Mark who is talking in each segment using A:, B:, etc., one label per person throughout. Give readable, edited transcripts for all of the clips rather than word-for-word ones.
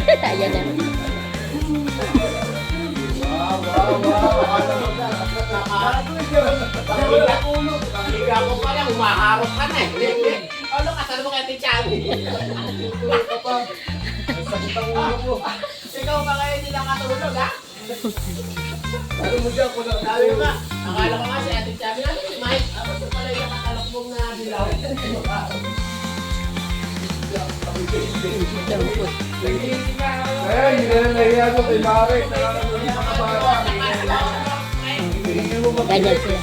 A: Ayan na.
B: Higa ko pa lang, umaharap ka na eh. Ano ka, saan mo kaya tiyan? Ikaw ba kayo hindi nakatulog, ha?
C: Ano mo dyan ko lang?
B: Sabi ko nga, akala ko nga si Ate Chami, ano si Mike? Ako sa pala yung nakatalakbong na dilaw.
C: Eh, hindi na nahiya ko kay Marek.
A: Ganyan sila.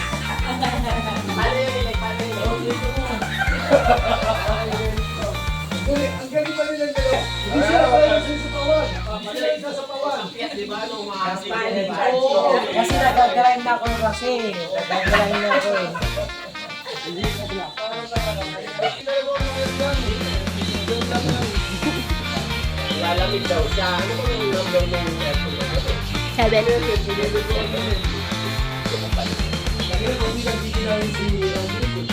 B: Pali yun, like pali yun.
C: Ang galing pa nilang dalawa. Hindi sila pala nagsasapawan. Hindi sila nagsasapawan.
B: Di ba, nung umahasip ko,
D: Kasi
B: di ba?
D: kasi nagagrind na ako kasi. Nagagrind na ako eh.
B: Lalamig daw siya. Ano ba yung number mo yung
A: Seven.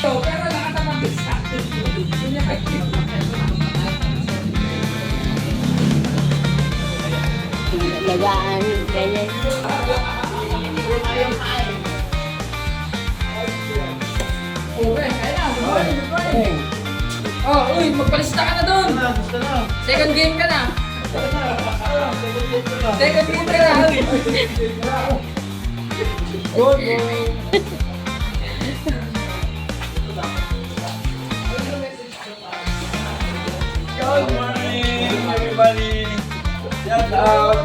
D: Pero nakatamagis sa akin.
A: Lagaan. Ganyan.
D: Oh, uy, magpalista ka na doon. Second game ka na. Second game ka na.
C: Good,
E: Good morning, everybody. Shout out.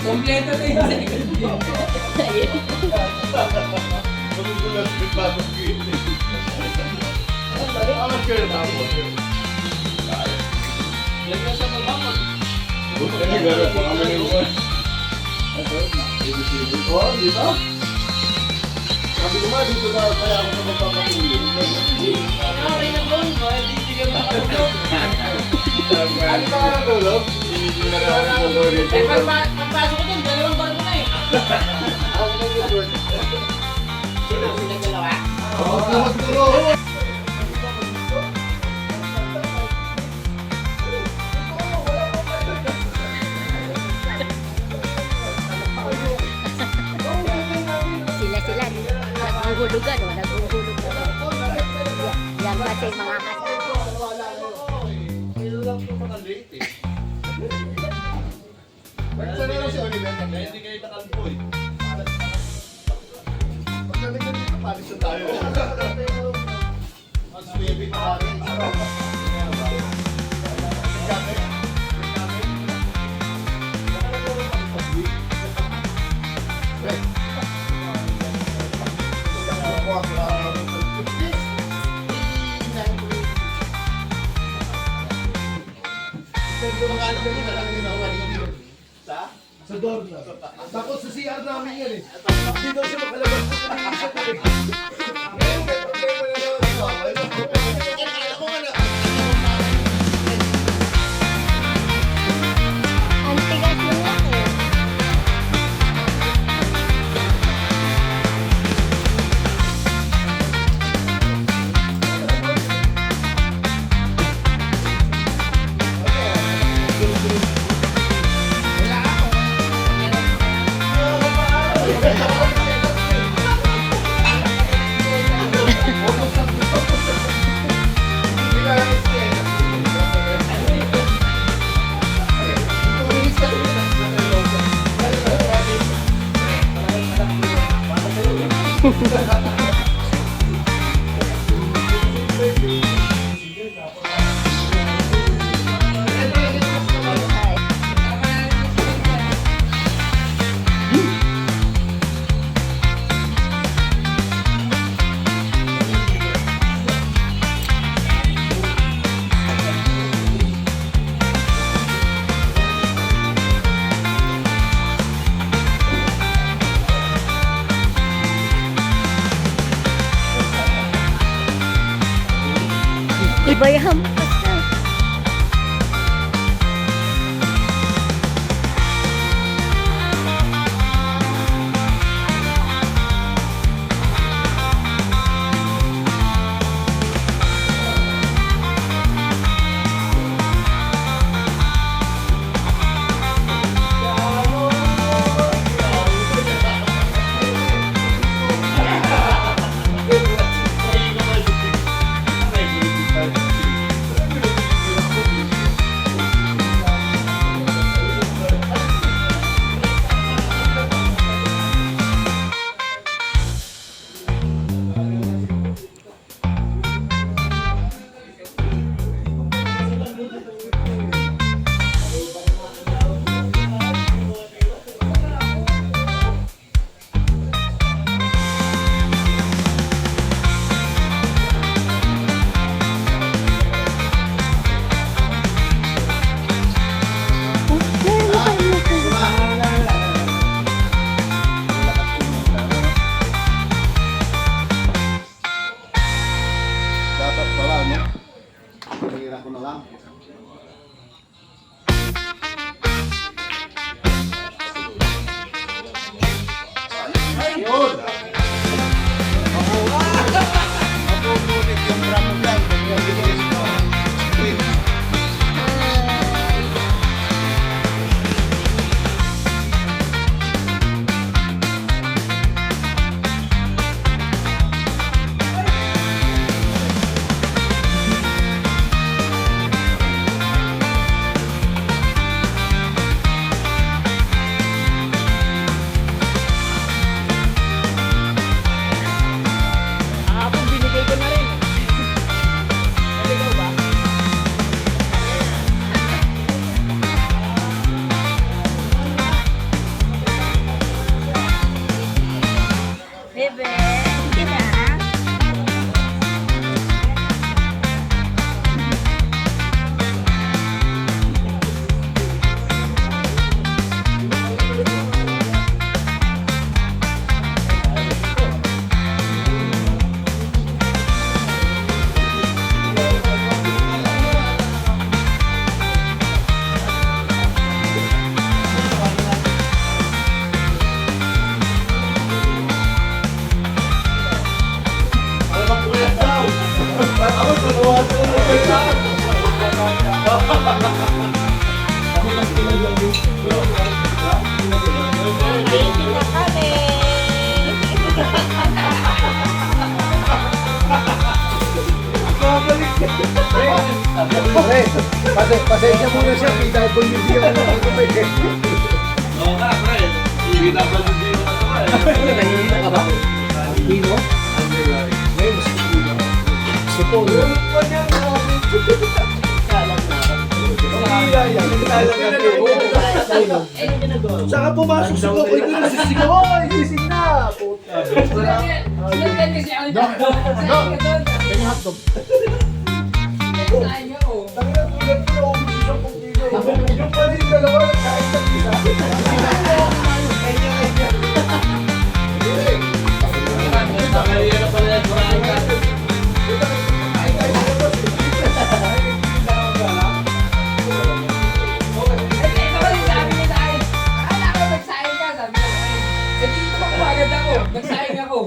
D: Kompleto na yung second game.
C: Oh, di ba? Sabi ko nga, dito na kaya ako magpapatuloy.
B: Okay na doon, no? Hindi ka makatulog.
C: Ano ka natulog?
B: Eh, pagpasok ko doon, dalawang bar mo na eh.
C: Ako nag-work.
B: Sino ang dalawa?
C: Oo, tulog.
A: Sila. Naguhulugan. Naguhulugan. Yan kasi mga kasama.
C: Ito lang ito mga late eh. Bakit sana lang si Oliver?
E: Hindi kayo nakalpo eh.
C: Pag nalagyan dito, palis na tayo. Mas baby na rin. Sa dorm na. Takot sa CR namin yan eh. Hindi daw siya makalabas sa kanina siya eh. Ngayon, may problema na naman ito. Alam mo nga na.
A: Ang tigas mo nga eh. Iba yung bebe. Sige na. Kainin na kami.
C: Pasensya muna siya, PWD yung ano.
E: Oo nga, pre. PWD yung ano ka eh.
B: Nahihina ka ba? Hino?
C: Support. Saka pumasok si Kokoy ko na sisigaw. Hoy, gising na! Puta.
D: Sinagdan kasi ako nito. Sayang ka doon. Sayang ako.
C: Tanginan tulad ko na umilis siya kung kilo. Yung pa rin dalawa, nagkain ng isa.
E: Mahirap pala yan, kumain ka.
D: Ito kasi sabi ni Sain. Akala ko nagsaing ka, sabi ko. Eh, dito pa agad ako. Nagsaing ako.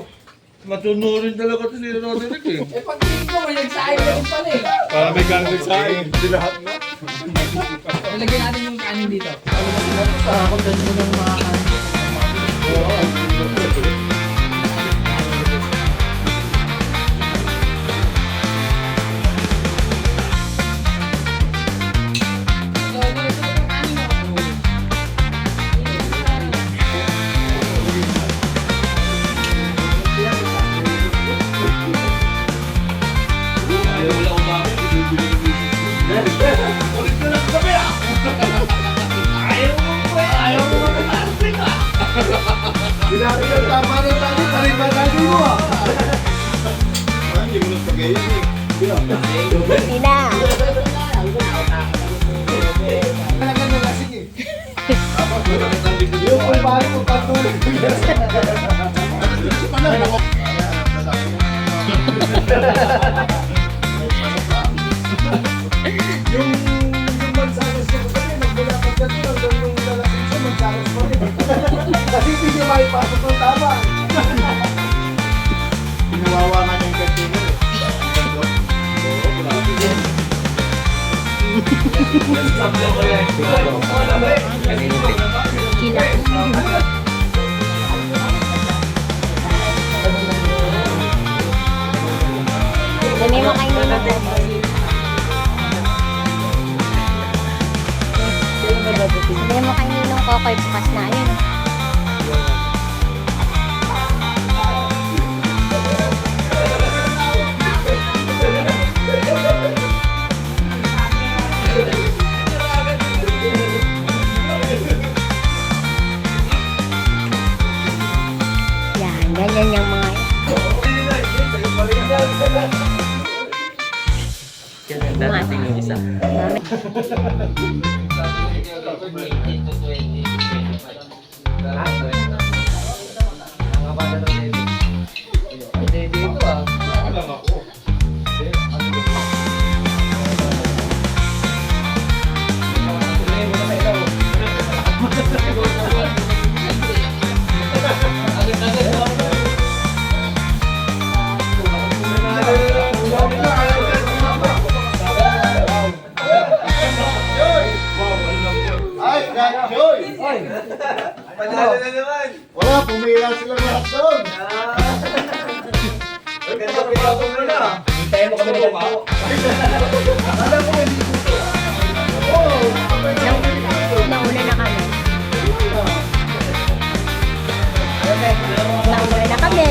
E: Matunurin talaga ito si Roderick eh.
D: Eh, pag tingin ko, may nagsaing na rin pala eh.
E: Para may gano'n sa akin. Hindi lahat na.
D: Nalagyan natin yung kanin dito.
E: Ayaw wala umamin. Ulit na lang kami ah. Ayaw mo ba? Ayaw mo ba?
C: Sinabi ng tama ng tani, paribatali mo ah.
E: Hindi mo na pag-ayos eh.
A: Hindi na.
C: Talaga na lasing eh.
E: Tapos malakit ang likod
C: Yung
E: mo.
C: kung paano ko patuloy. Yung magsagas niya ko kasi nagmula pa dyan hanggang nung nalasing siya, magsagas pa rin. Kasi hindi niya maipasok ng tama.
B: Pinawawa nga yung kantina eh.
E: Oo, grabe din.
A: Sila. Dami mo kainin na bebe. Dami mo kainin ng Kokoy bukas na yun. Yan, ganyan yung mga dadating yung isa.
C: Ay, Joy!
E: Panalo na naman.
C: Wala, pumira sila lahat doon.
E: Ganda pa ako muna.
B: Hintayin mo kami na pa.
C: Alam mo, hindi ko. Oo,
A: Nauna na kami. Nauna na kami.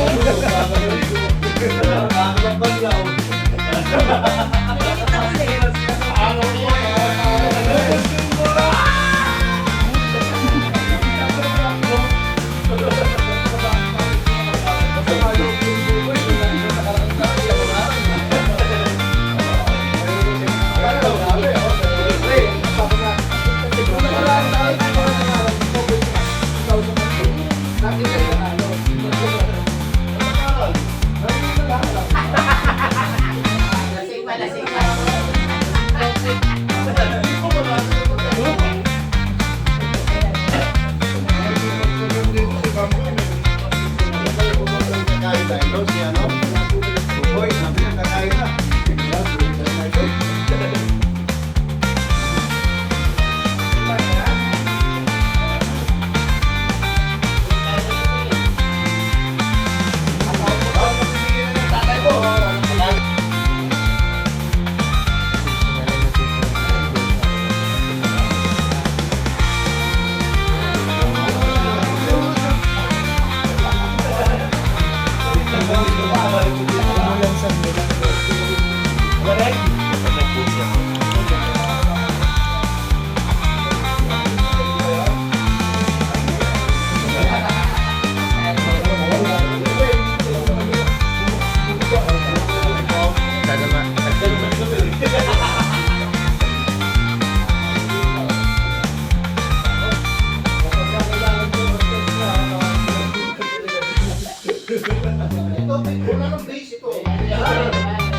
C: Ito, wala nang base ito.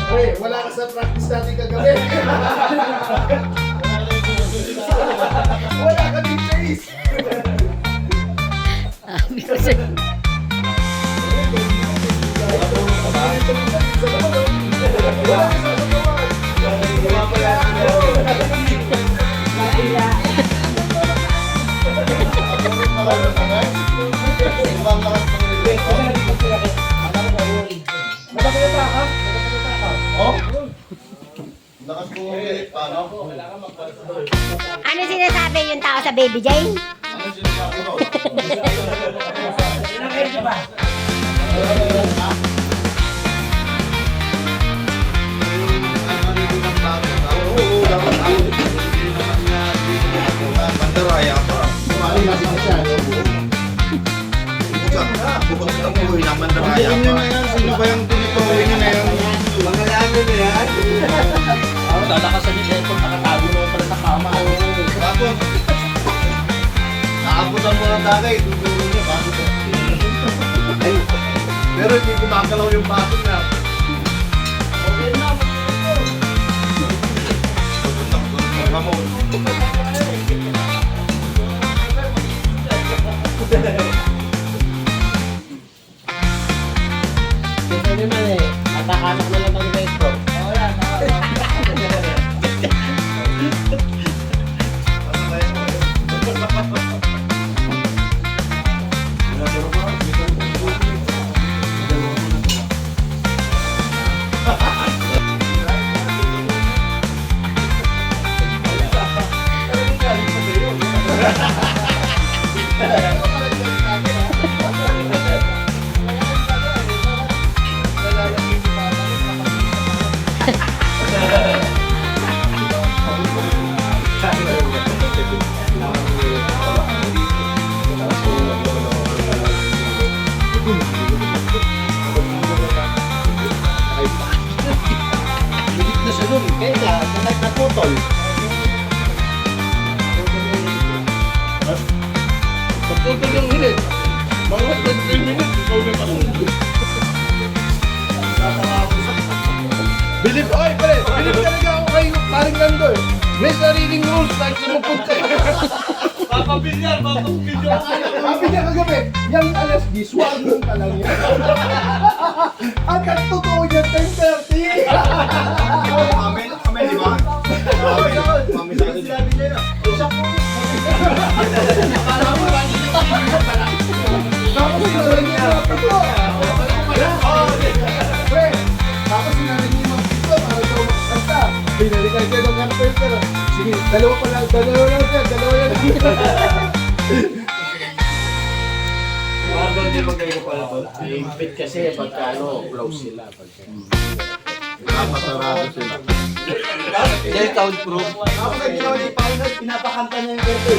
C: Pre, wala ka sa practice natin kagabi. Wala ka din base.
A: Sabi ko sa'yo. Ano sinasabi yung tao sa Baby Jane?
E: Bandaraya pa.
C: Kumain natin na siya.
E: Pupunta ang uwi ng Bandaraya pa. Sino ba yung tinituloy niya na yan? Mga lalo na yan.
B: Lalakasan niya dahil kung nakatago naman pala sa kama.
E: Tapos, naabot ang mga tagay, tuturo niya bago to. Ay, pero hindi gumagalaw yung baso na. Okay na,
B: Ito naman eh, atakanak na lang ng retro.
E: Bilit na siya nun, kaya naputol. Pagputol yung hilit. Mga 20 minutes, ikaw na patulog.
C: Bilib, oy, pare, bilib talaga ako kay paring Lando eh. May sariling rules kahit sumupunta eh.
E: Papabilyan ako.
C: Sabi niya kagabi, yung alas 10, swag mo ka lang yan. At ang totoo niya, 10:30.
E: Kami, di ba? Kami sa akin.
C: Tapos sinabi niya, ito. Pre, tapos sinabi niya, ito, para daw makakanta. Pinalikan siya ng campus, pero sige, dalawa lang yan.
B: Hindi magkayo ko pala to. Impit kasi pagka close sila.
E: Masarado sila.
B: Hindi, soundproof.
E: Ako sa ginawa ni Paolo, pinapakanta niya yung verso.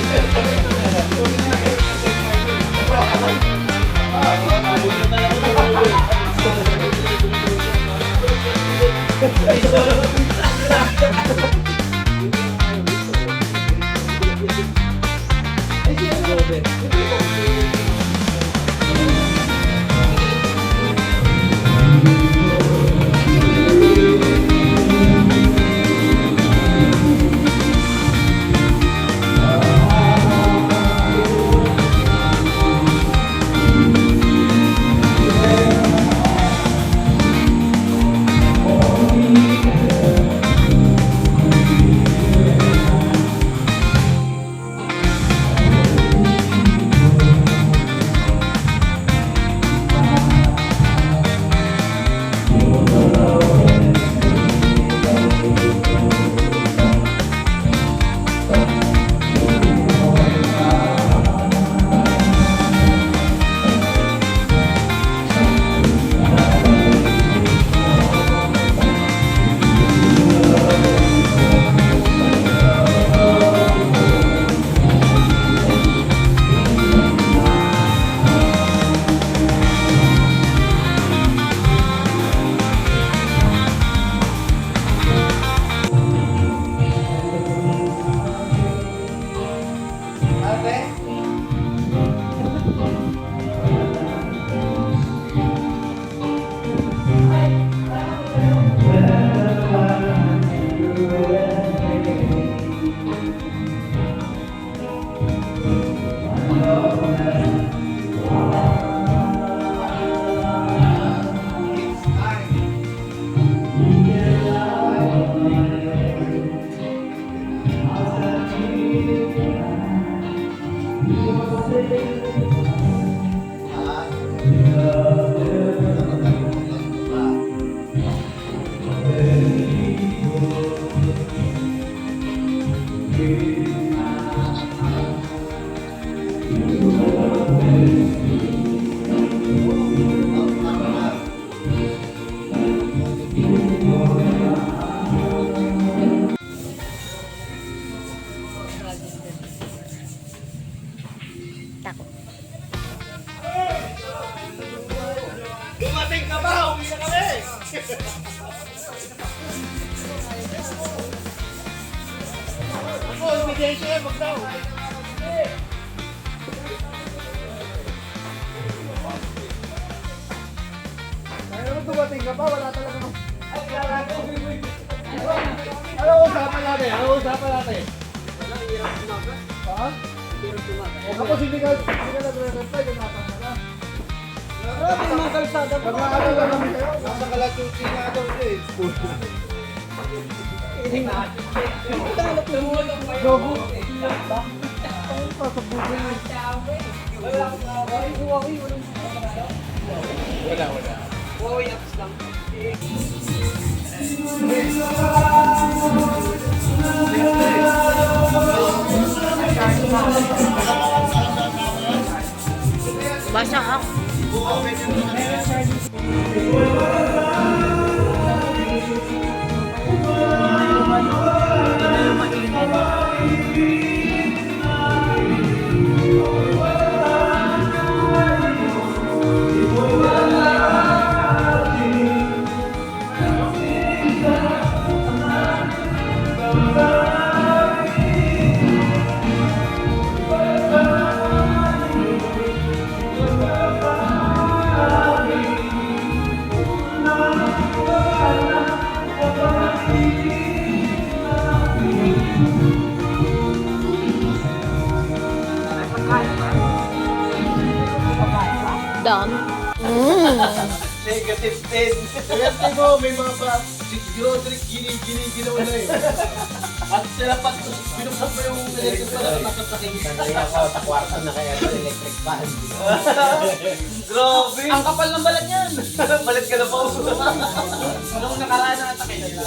B: Ako, ebidensya, wag daw.
C: Ano dumating ka pa? Wala talaga. Ano usapan natin? Ha? Tapos hindi ka nagre-reply, gumapang ka na. May mga kalsada pa. Pag-aaral lang namin kayo.
E: Nasa kalatuti nga daw siya eh.
C: Gogo. Ano pa sa buhay mo?
A: Basa ako. Dami.
E: Negative 10. Swerte mo, may mga ba, si Roderick ginawa na eh. At sila pa, binuksan mo yung electric fan na nakasaking.
B: Sanay ako sa kwarto na kaya sa electric fan.
E: Grabe!
D: Ang kapal ng balat niyan.
E: Balit ka na po.
D: Nung nakaraan na atake na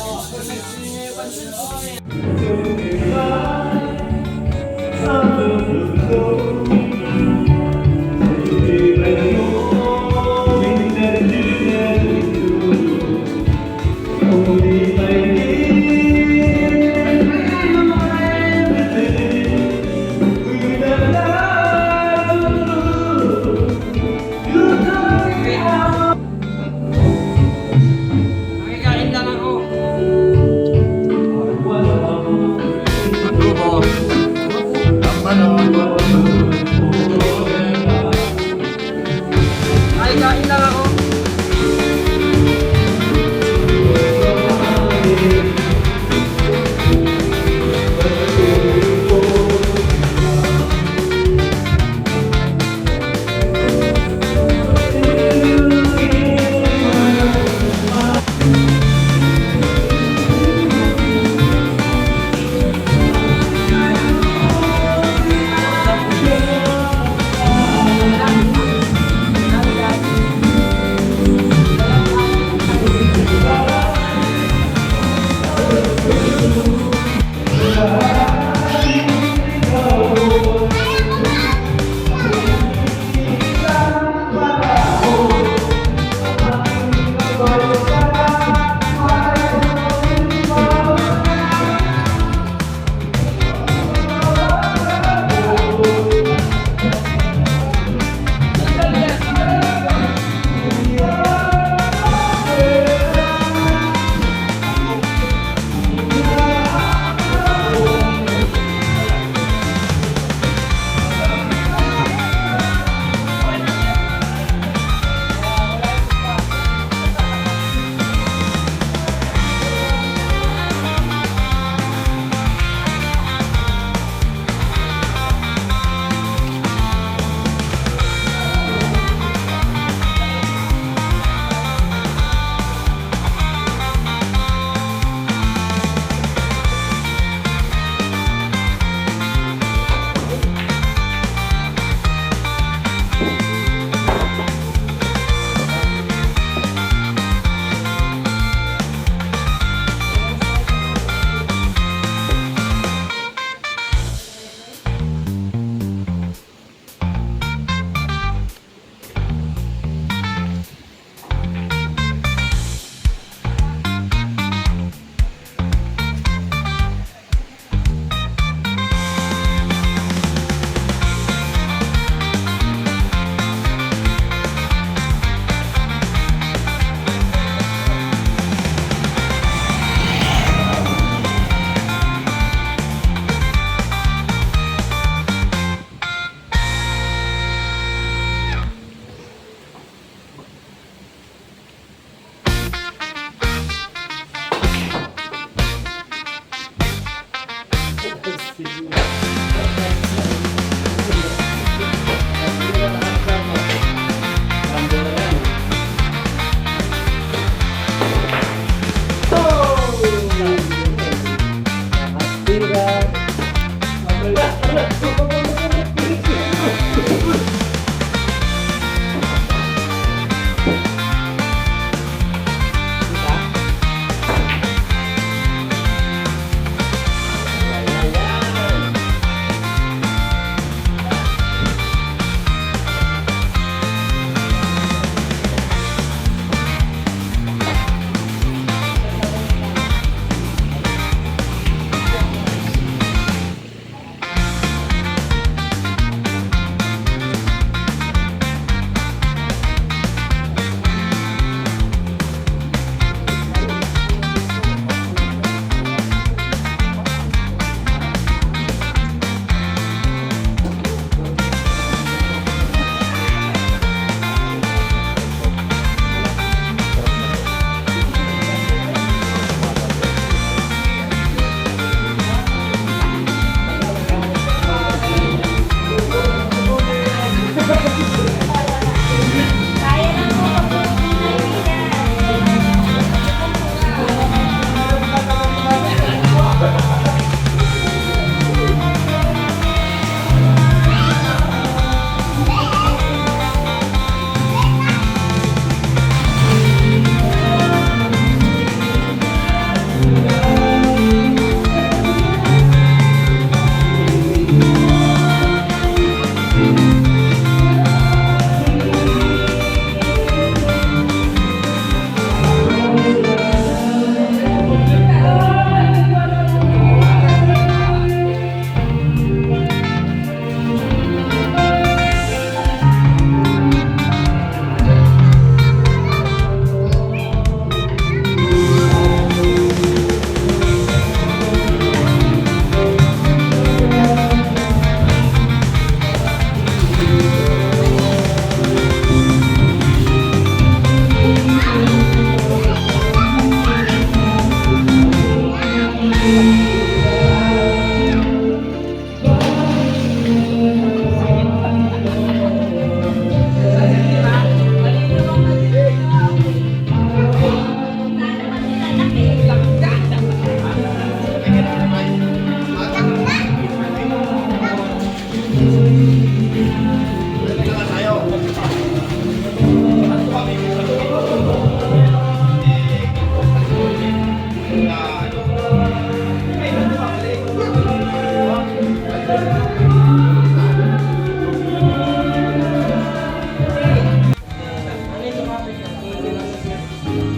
D: Nakikain lang ako. Nakikain lang ako.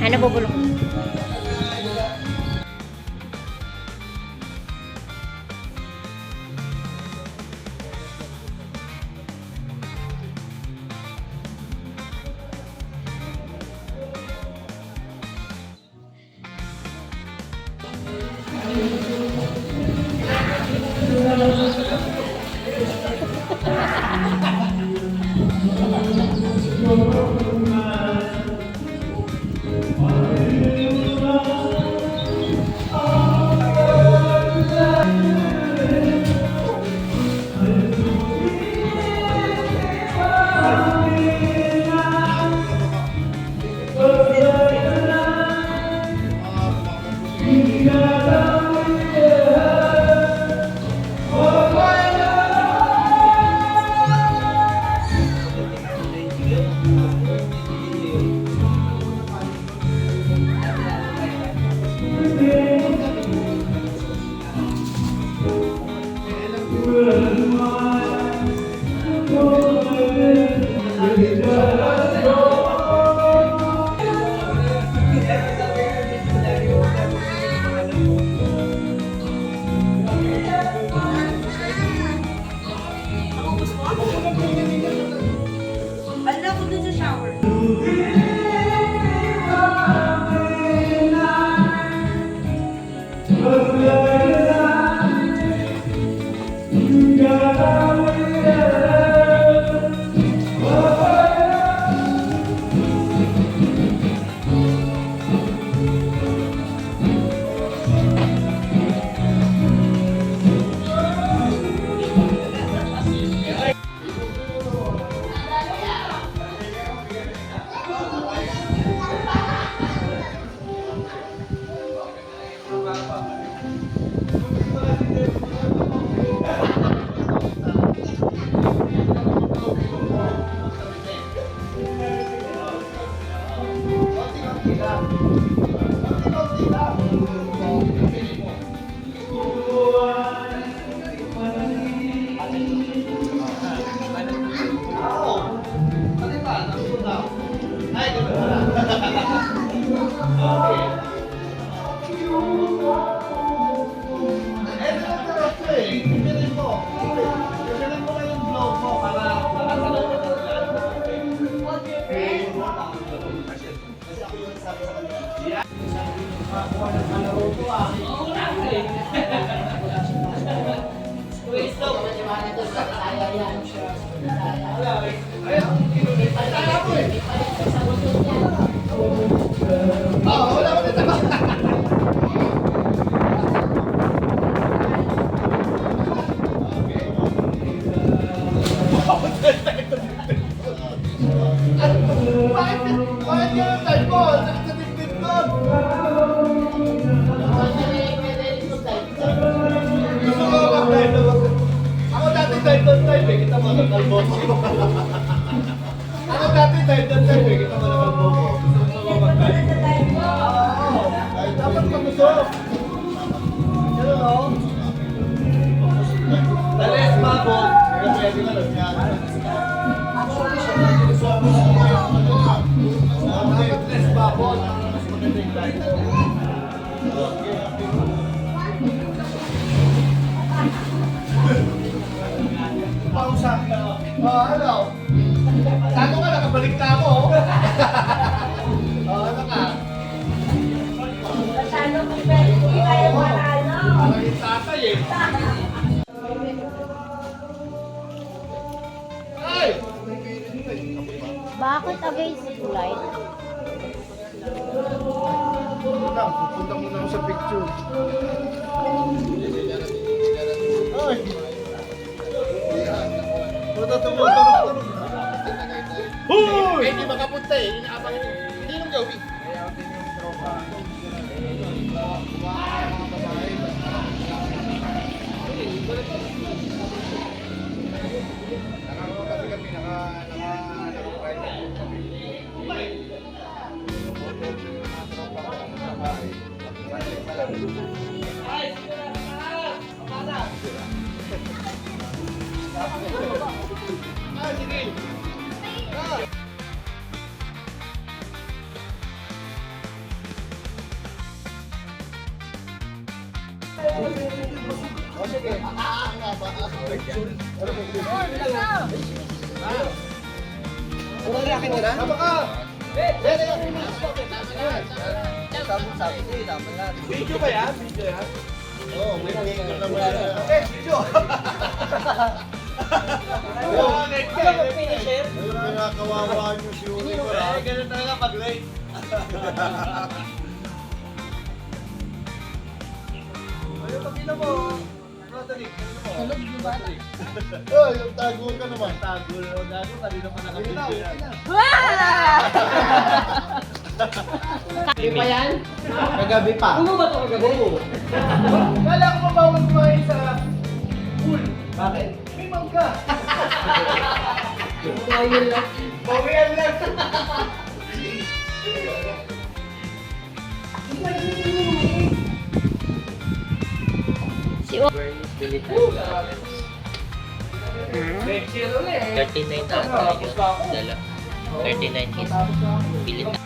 A: Ano bubulong?
F: Ala ko dun sa shower.
C: Bakit yung type mo? Nakatitip doon. Gusto mo mag-type na wag. Ako dati type doon type eh. Kita mo nagkalbo ko. Ako dati type doon type eh. Kita mo nagkalbo ko. Gusto mo mag-type. Oo. Dapat patusok. Yan o. Dalis mabot. Pwede na lang yan. Let's babon. Mas maganda yung light. Pausa. Ano? Tato ka, nakabalik na ako. Ano ka?
F: Masyado kung pwede ko kaya marano.
C: Parang yung tatay eh. Ay!
A: Bakit against light?
C: Pupunta muna ako sa picture. Ay! Hoy! Hindi makapunta eh. Inaabang hindi nung gawin.
E: O sige. Nga ba? Ano ba? Tama ka! Video ba yan? Video yan? Oo, may video naman yan. Video!
D: Finisher?
E: Ayun, pinakawawa niyo si Uli ko. Ganun talaga pag late. Ayun, pagkita mo. Roderick,
D: Tulog yung bata.
E: oh, yung tago ka naman. Tago na gago, kanina pa nakabidyo yan.
B: Di pa yan? Kagabi pa.
D: Ano ba ito kagabi?
C: Kala ko mabawal kumain sa pool.
B: Bakit?
C: May mangga.
D: Ayun lang.
C: Bawian lang.
A: Si O.
D: Next year ulit.
G: 39 ata yun. Dala. 39 kids. Pilit na.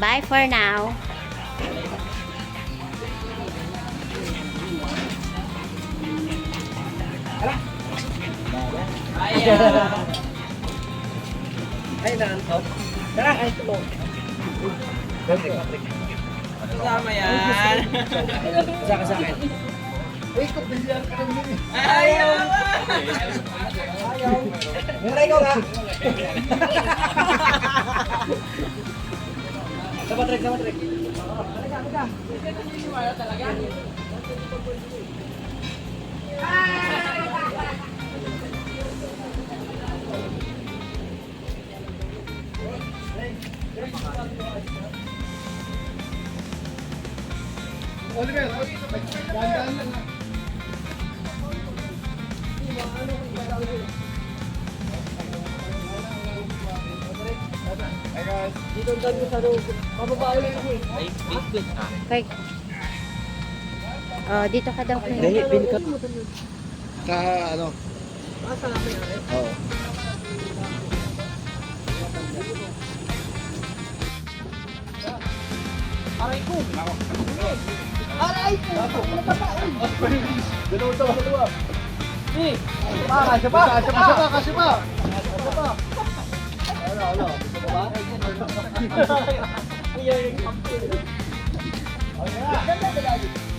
A: Bye for now.
D: Kasama yan.
C: Ay, kabilyar ka naman eh.
D: Ayaw!
C: Mura ikaw ka. Sabatrek. Oliver, dahan-dahan lang ha. Hey guys.
D: Dito ang dami sa loob. Mababae lang yun.
G: Ay, big good.
A: Kay. Oh, dito ka daw.
E: Sa ano?
D: Basta namin yan.
E: Oo.
D: Aray ko! Aray ko!
E: Dalawa.
D: Eh!
E: Kasya pa. Ano?
D: Iya yung kampi. Ganda talaga.